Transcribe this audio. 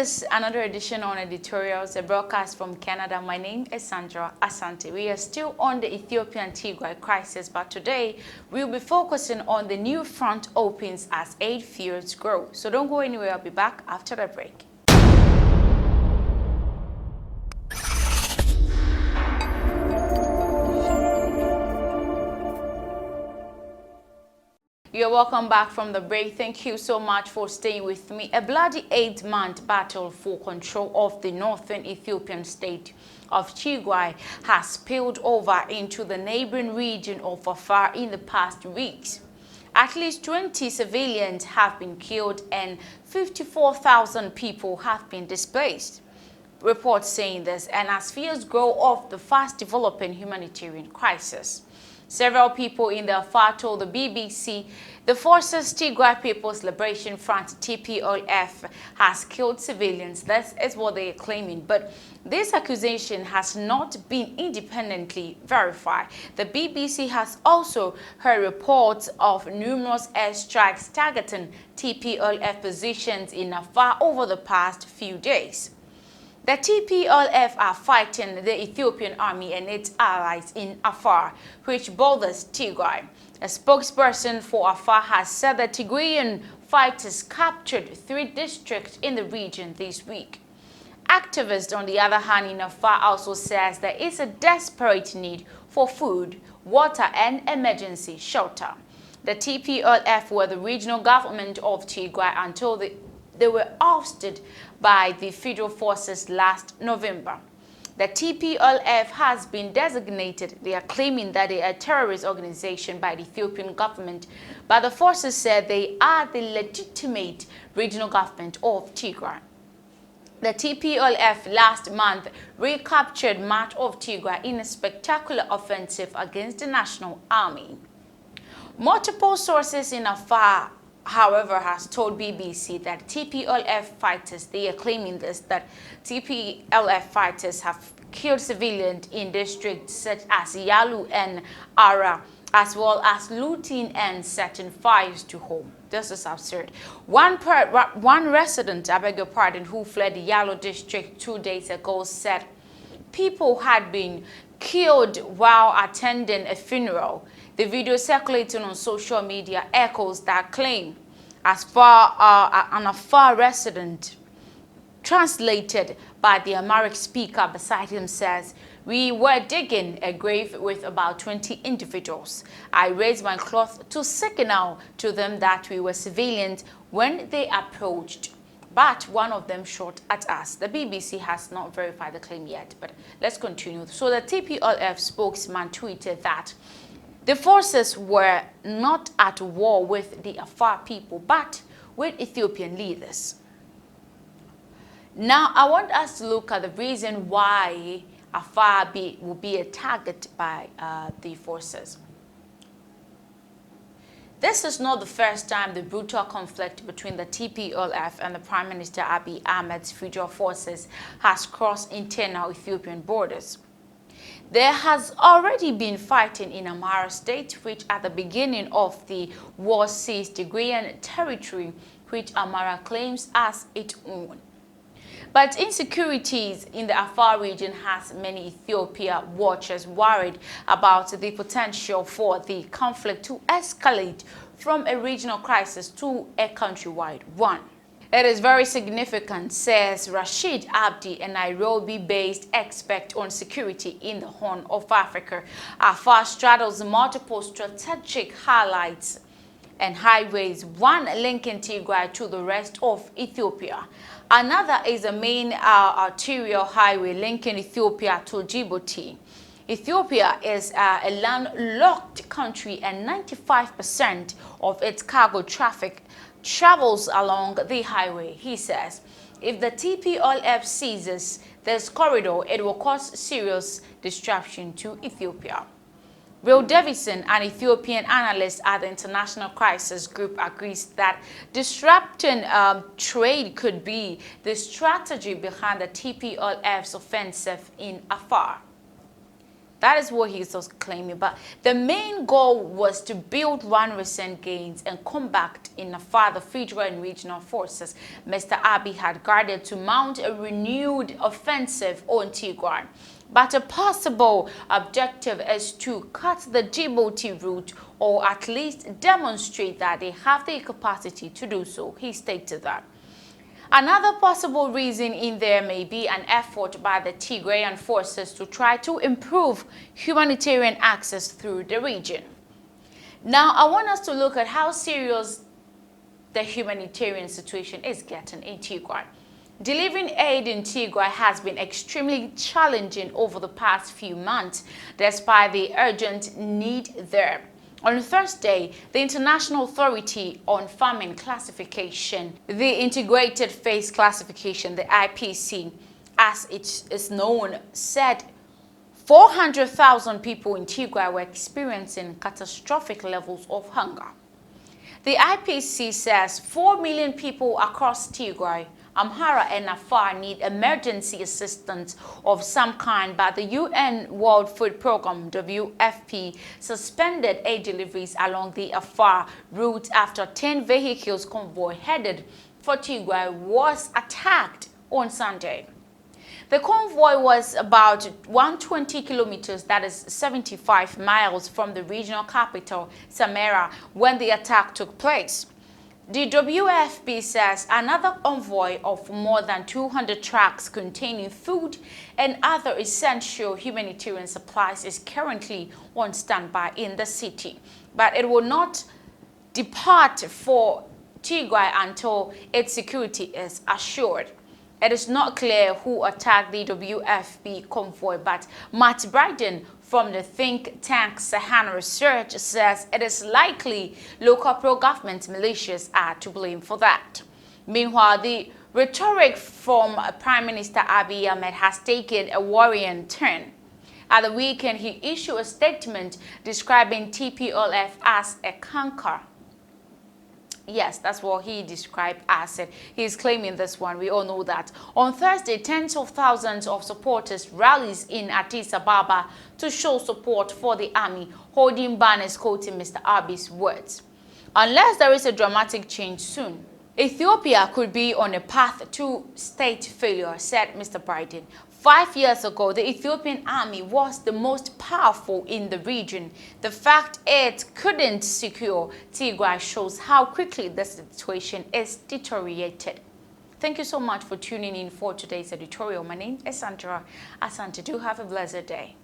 is another edition on editorials, a broadcast from Canada. My name is Sandra Asante. We are still on the Ethiopian Tigray crisis, but today we'll be focusing on the new front opens as aid fears grow. So don't go anywhere. I'll be back after the break. You're welcome back from the break. Thank you so much for staying with me. A bloody 8-month battle for control of the northern Ethiopian state of Tigray has spilled over into the neighboring region of Afar in the past weeks. At least 20 civilians have been killed and 54,000 people have been displaced. Reports saying this, and as fears grow of the fast-developing humanitarian crisis. Several people in the Afar told the BBC the forces Tigray People's Liberation Front TPLF has killed civilians. This is what they are claiming, but this accusation has not been independently verified. The BBC has also heard reports of numerous airstrikes targeting TPLF positions in Afar over the past few days. The TPLF are fighting the Ethiopian army and its allies in Afar, which borders Tigray. A spokesperson for Afar has said that Tigrayan fighters captured 3 districts in the region this week. Activists, on the other hand, in Afar also says there is a desperate need for food, water, and emergency shelter. The TPLF were the regional government of Tigray until they were ousted by the federal forces last November. The TPLF has been designated. They are claiming that they are a terrorist organization by the Ethiopian government, but the forces said they are the legitimate regional government of Tigray. The TPLF last month recaptured much of Tigray in a spectacular offensive against the National Army. Multiple sources in Afar, however, has told BBC that TPLF fighters, they are claiming this, that TPLF fighters have killed civilians in districts such as Yalu and Ara, as well as looting and setting fires to homes. This is absurd. One resident, I beg your pardon, who fled the Yalu district 2 days ago said people had been killed while attending a funeral. The video circulating on social media echoes that claim. As far an Afar resident, translated by the Amharic speaker beside him, says, "We were digging a grave with about 20 individuals. I raised my cloth to signal to them that we were civilians when they approached, but one of them shot at us." The BBC has not verified the claim yet, but let's continue. So the TPLF spokesman tweeted that the forces were not at war with the Afar people, but with Ethiopian leaders. Now, I want us to look at the reason why Afar will be a target by the forces. This is not the first time the brutal conflict between the TPLF and the Prime Minister Abiy Ahmed's federal forces has crossed internal Ethiopian borders. There has already been fighting in Amhara state, which at the beginning of the war seized Tigrayan territory, which Amhara claims as its own. But insecurities in the Afar region has many Ethiopia watchers worried about the potential for the conflict to escalate from a regional crisis to a countrywide one. It is very significant, says Rashid Abdi, a Nairobi-based expert on security in the Horn of Africa. Afar straddles multiple strategic highlights and highways, one linking Tigray to the rest of Ethiopia. Another is a main arterial highway linking Ethiopia to Djibouti. Ethiopia is a landlocked country, and 95% of its cargo traffic travels along the highway. He says if the TPLF seizes this corridor, it will cause serious disruption to Ethiopia. Will Davison, an Ethiopian analyst at the International Crisis Group, agrees that disrupting trade could be the strategy behind the TPLF's offensive in Afar. That is what he's also claiming. But the main goal was to build on recent gains and combat in Afar, the federal and regional forces Mr. Abiy had guarded to mount a renewed offensive on Tigray. But a possible objective is to cut the Djibouti route, or at least demonstrate that they have the capacity to do so. He stated that. Another possible reason in there may be an effort by the Tigrayan forces to try to improve humanitarian access through the region. Now, I want us to look at how serious the humanitarian situation is getting in Tigray. Delivering aid in Tigray has been extremely challenging over the past few months, despite the urgent need there. On Thursday, the International Authority on Famine Classification, the Integrated Phase Classification, the IPC, as it is known, said 400,000 people in Tigray were experiencing catastrophic levels of hunger. The IPC says 4 million people across Tigray, Amhara and Afar need emergency assistance of some kind, but the UN World Food Programme, WFP, suspended aid deliveries along the Afar route after 10 vehicles convoy headed for Tigray was attacked on Sunday. The convoy was about 120 kilometers, that is 75 miles, from the regional capital, Samara, when the attack took place. The WFP says another convoy of more than 200 trucks containing food and other essential humanitarian supplies is currently on standby in the city, but it will not depart for Tigray until its security is assured. It is not clear who attacked the WFP convoy, but Matt Bryden from the think tank Sahana Research says it is likely local pro-government militias are to blame for that. Meanwhile, the rhetoric from Prime Minister Abiy Ahmed has taken a worrying turn. At the weekend, he issued a statement describing TPLF as a canker. Yes, that's what he described as it. He's claiming this one. We all know that. On Thursday, tens of thousands of supporters rallied in Addis Ababa to show support for the army, holding banners quoting Mr. Abiy's words. Unless there is a dramatic change soon, Ethiopia could be on a path to state failure, said Mr. Biden. 5 years ago, the Ethiopian army was the most powerful in the region. The fact it couldn't secure Tigray shows how quickly the situation is deteriorated. Thank you so much for tuning in for today's editorial. My name is Sandra Asante. Do have a blessed day.